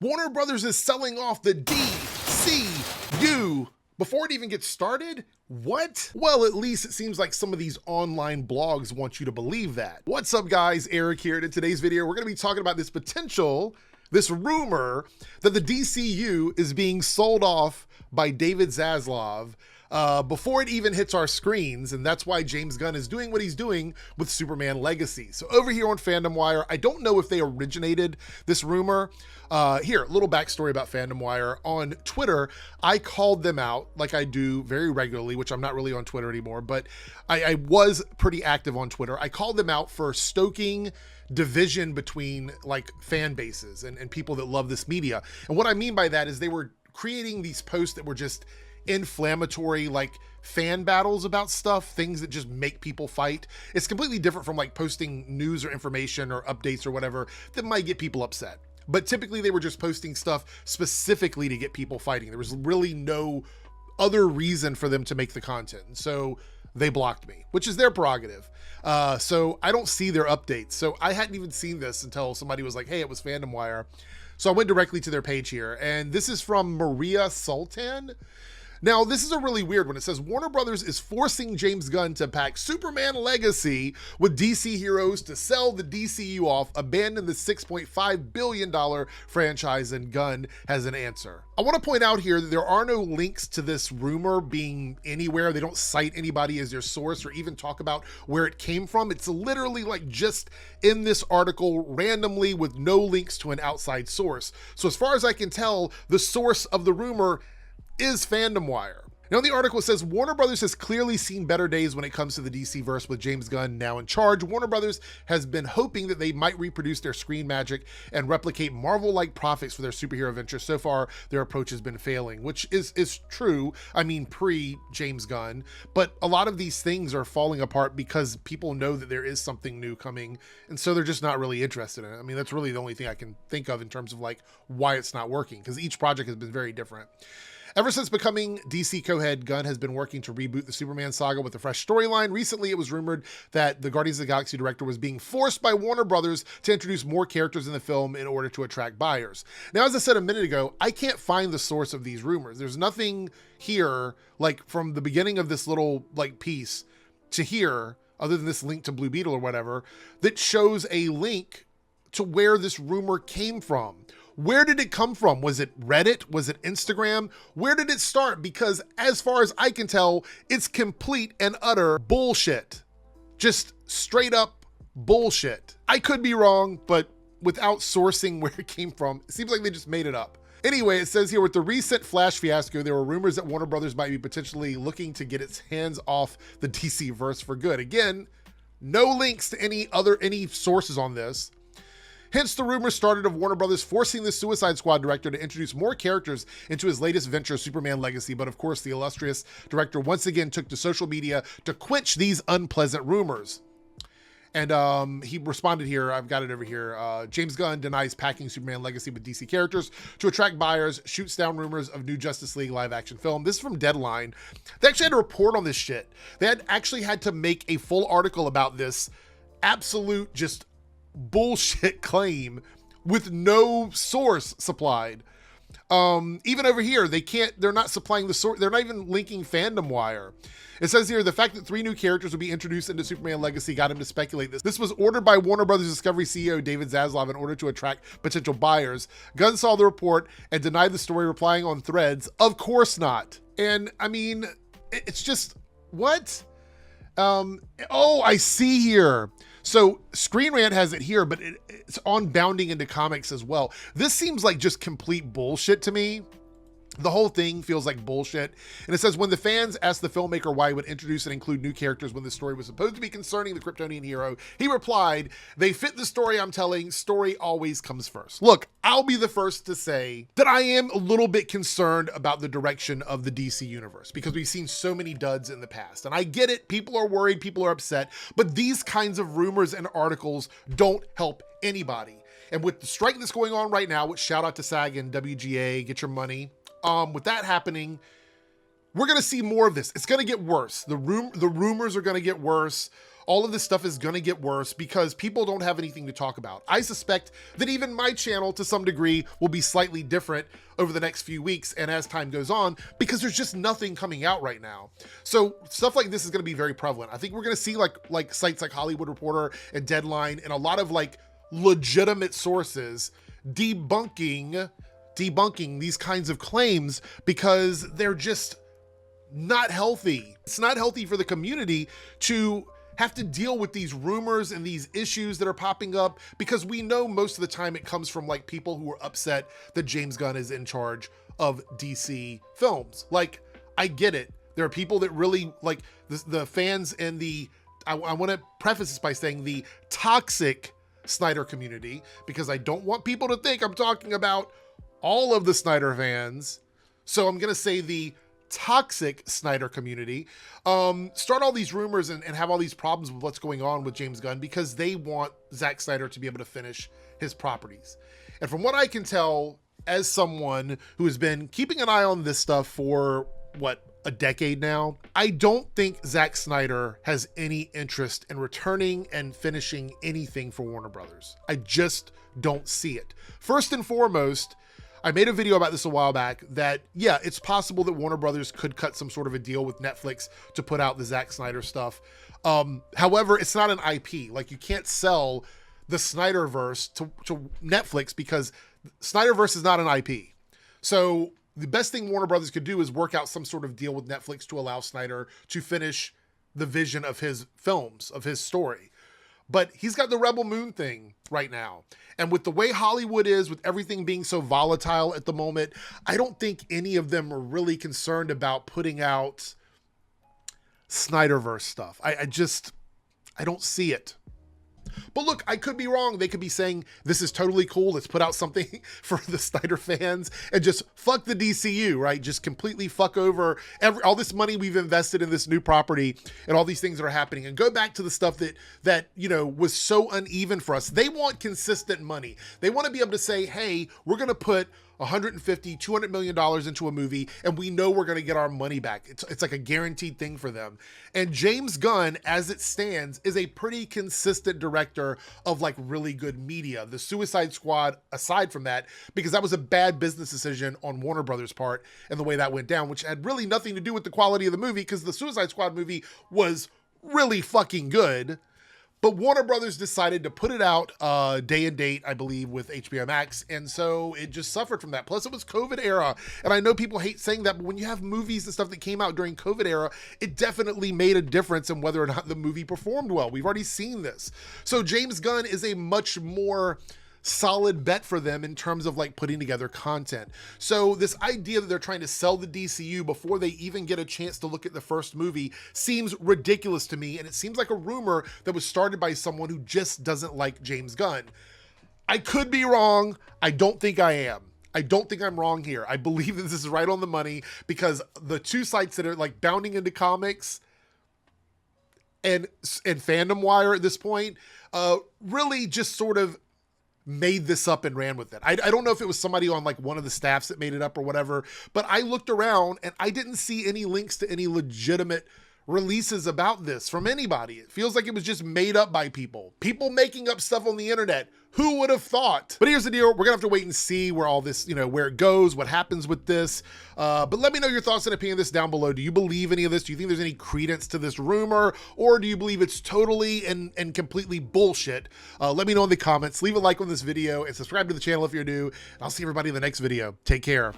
Warner Brothers is selling off the DCU. Before it even gets started? What? Well, at least it seems like some of these online blogs want you to believe that. What's up, guys? Eric here. In today's video, we're going to be talking about this rumor that the DCU is being sold off by David Zaslav before it even hits our screens, and that's why James Gunn is doing what he's doing with Superman Legacy. So over here on Fandom Wire, I don't know if they originated this rumor. Here, a little backstory about Fandom Wire. On Twitter, I called them out like I do very regularly, which I'm not really on Twitter anymore, but I was pretty active on Twitter. I called them out for stoking division between like fan bases and people that love this media. And what I mean by that is they were creating these posts that were just inflammatory, like fan battles about stuff, things that just make people fight. It's completely different from like posting news or information or updates or whatever that might get people upset. But typically they were just posting stuff specifically to get people fighting. There was really no other reason for them to make the content. So they blocked me, which is their prerogative. So I don't see their updates. So I hadn't even seen this until somebody was like, hey, it was Fandom Wire. So I went directly to their page here. And this is from Maria Sultan. Now, this is a really weird one. It says, Warner Brothers is forcing James Gunn to pack Superman Legacy with DC heroes to sell the DCU off, abandon the $6.5 billion franchise, and Gunn has an answer. I want to point out here that there are no links to this rumor being anywhere. They don't cite anybody as their source or even talk about where it came from. It's literally like just in this article randomly with no links to an outside source. So as far as I can tell, the source of the rumor is Fandom Wire. Now, the article says Warner Brothers has clearly seen better days when it comes to the DC verse with James Gunn now in charge. Warner Brothers has been hoping that they might reproduce their screen magic and replicate Marvel-like profits for their superhero ventures. So far, their approach has been failing, which is true. I mean, pre-James Gunn, but a lot of these things are falling apart because people know that there is something new coming, and so they're just not really interested in it. I mean, that's really the only thing I can think of in terms of like why it's not working, because each project has been very different. Ever since becoming DC co-head, Gunn has been working to reboot the Superman saga with a fresh storyline. Recently, it was rumored that the Guardians of the Galaxy director was being forced by Warner Brothers to introduce more characters in the film in order to attract buyers. Now, as I said a minute ago, I can't find the source of these rumors. There's nothing here, like from the beginning of this little like piece to here, other than this link to Blue Beetle or whatever, that shows a link to where this rumor came from. Where did it come from? Was it Reddit? Was it Instagram? Where did it start? Because as far as I can tell, it's complete and utter bullshit. Just straight up bullshit. I could be wrong, but without sourcing where it came from, it seems like they just made it up. Anyway, it says here, with the recent Flash fiasco, there were rumors that Warner Brothers might be potentially looking to get its hands off the DC verse for good. Again, no links to any sources on this. Hence, the rumors started of Warner Brothers forcing the Suicide Squad director to introduce more characters into his latest venture, Superman Legacy. But of course, the illustrious director once again took to social media to quench these unpleasant rumors. And he responded here, I've got it over here. James Gunn denies packing Superman Legacy with DC characters to attract buyers, shoots down rumors of new Justice League live action film. This is from Deadline. They actually had to report on this shit. They had to make a full article about this absolute just bullshit claim with no source supplied. Even over here, they're not supplying the source. They're not even linking Fandom Wire. It says here, the fact that 3 new characters will be introduced into Superman Legacy got him to speculate this. This was ordered by Warner Brothers Discovery CEO David Zaslav in order to attract potential buyers. Gunn saw the report and denied the story, replying on Threads, "Of course not." And I mean, it's just, what? Oh, I see here. So Screen Rant has it here, but it's on Bounding into Comics as well. This seems like just complete bullshit to me. The whole thing feels like bullshit. And it says, when the fans asked the filmmaker why he would introduce and include new characters when the story was supposed to be concerning the Kryptonian hero, he replied, "They fit the story I'm telling. Story always comes first." Look, I'll be the first to say that I am a little bit concerned about the direction of the DC universe because we've seen so many duds in the past. And I get it. People are worried. People are upset. But these kinds of rumors and articles don't help anybody. And with the strike that's going on right now, which shout out to SAG and WGA, get your money. With that happening, we're going to see more of this. It's going to get worse. The rumors are going to get worse. all of this stuff is gonna get worse because people don't have anything to talk about. I suspect that even my channel, to some degree, will be slightly different over the next few weeks and as time goes on, because there's just nothing coming out right now. So stuff like this is gonna be very prevalent. I think we're gonna see like sites like Hollywood Reporter and Deadline and a lot of like legitimate sources debunking these kinds of claims because they're just not healthy. It's not healthy for the community to have to deal with these rumors and these issues that are popping up, because we know most of the time it comes from like people who are upset that James Gunn is in charge of DC films. Like, I get it. There are people that really like the fans and I want to preface this by saying the toxic Snyder community, because I don't want people to think I'm talking about all of the Snyder fans. So I'm going to say the toxic Snyder community start all these rumors and have all these problems with what's going on with James Gunn because they want Zack Snyder to be able to finish his properties. And from what I can tell, as someone who has been keeping an eye on this stuff for a decade now, I don't think Zack Snyder has any interest in returning and finishing anything for Warner Brothers. I just don't see it. First and foremost, I made a video about this a while back that, yeah, it's possible that Warner Brothers could cut some sort of a deal with Netflix to put out the Zack Snyder stuff. However, it's not an IP. Like, you can't sell the Snyderverse to Netflix because Snyderverse is not an IP. So the best thing Warner Brothers could do is work out some sort of deal with Netflix to allow Snyder to finish the vision of his films, of his story. But he's got the Rebel Moon thing right now. And with the way Hollywood is, with everything being so volatile at the moment, I don't think any of them are really concerned about putting out Snyderverse stuff. I don't see it. But look, I could be wrong. They could be saying, this is totally cool. Let's put out something for the Snyder fans and just fuck the DCU, right? Just completely fuck over all this money we've invested in this new property and all these things that are happening, and go back to the stuff that you know, was so uneven for us. They want consistent money. They want to be able to say, hey, we're going to put $150, $200 million into a movie, and we know we're going to get our money back. It's like a guaranteed thing for them. And James Gunn, as it stands, is a pretty consistent director of like really good media. The Suicide Squad, aside from that, because that was a bad business decision on Warner Brothers' part and the way that went down, which had really nothing to do with the quality of the movie, because the Suicide Squad movie was really fucking good. But Warner Brothers decided to put it out day and date, I believe, with HBO Max. And so it just suffered from that. Plus, it was COVID era. And I know people hate saying that, but when you have movies and stuff that came out during COVID era, it definitely made a difference in whether or not the movie performed well. We've already seen this. So James Gunn is a much more solid bet for them in terms of like putting together content. So this idea that they're trying to sell the DCU before they even get a chance to look at the first movie seems ridiculous to me, and it seems like a rumor that was started by someone who just doesn't like James Gunn. I could be wrong. I don't think I am. I don't think I'm wrong here. I believe that this is right on the money, because the two sites that are like bounding into comics and Fandom Wire at this point really just sort of made this up and ran with it. I don't know if it was somebody on like one of the staffs that made it up or whatever, but I looked around and I didn't see any links to any legitimate releases about this from anybody. It feels like it was just made up by people making up stuff on the internet. Who would have thought? But here's the deal. We're gonna have to wait and see where all this, you know, where it goes, what happens with this. But let me know your thoughts and opinion of this down below. Do you believe any of this? Do you think there's any credence to this rumor, or do you believe it's totally and completely bullshit? Let me know in the comments. Leave a like on this video and subscribe to the channel if you're new. And I'll see everybody in the next video. Take care.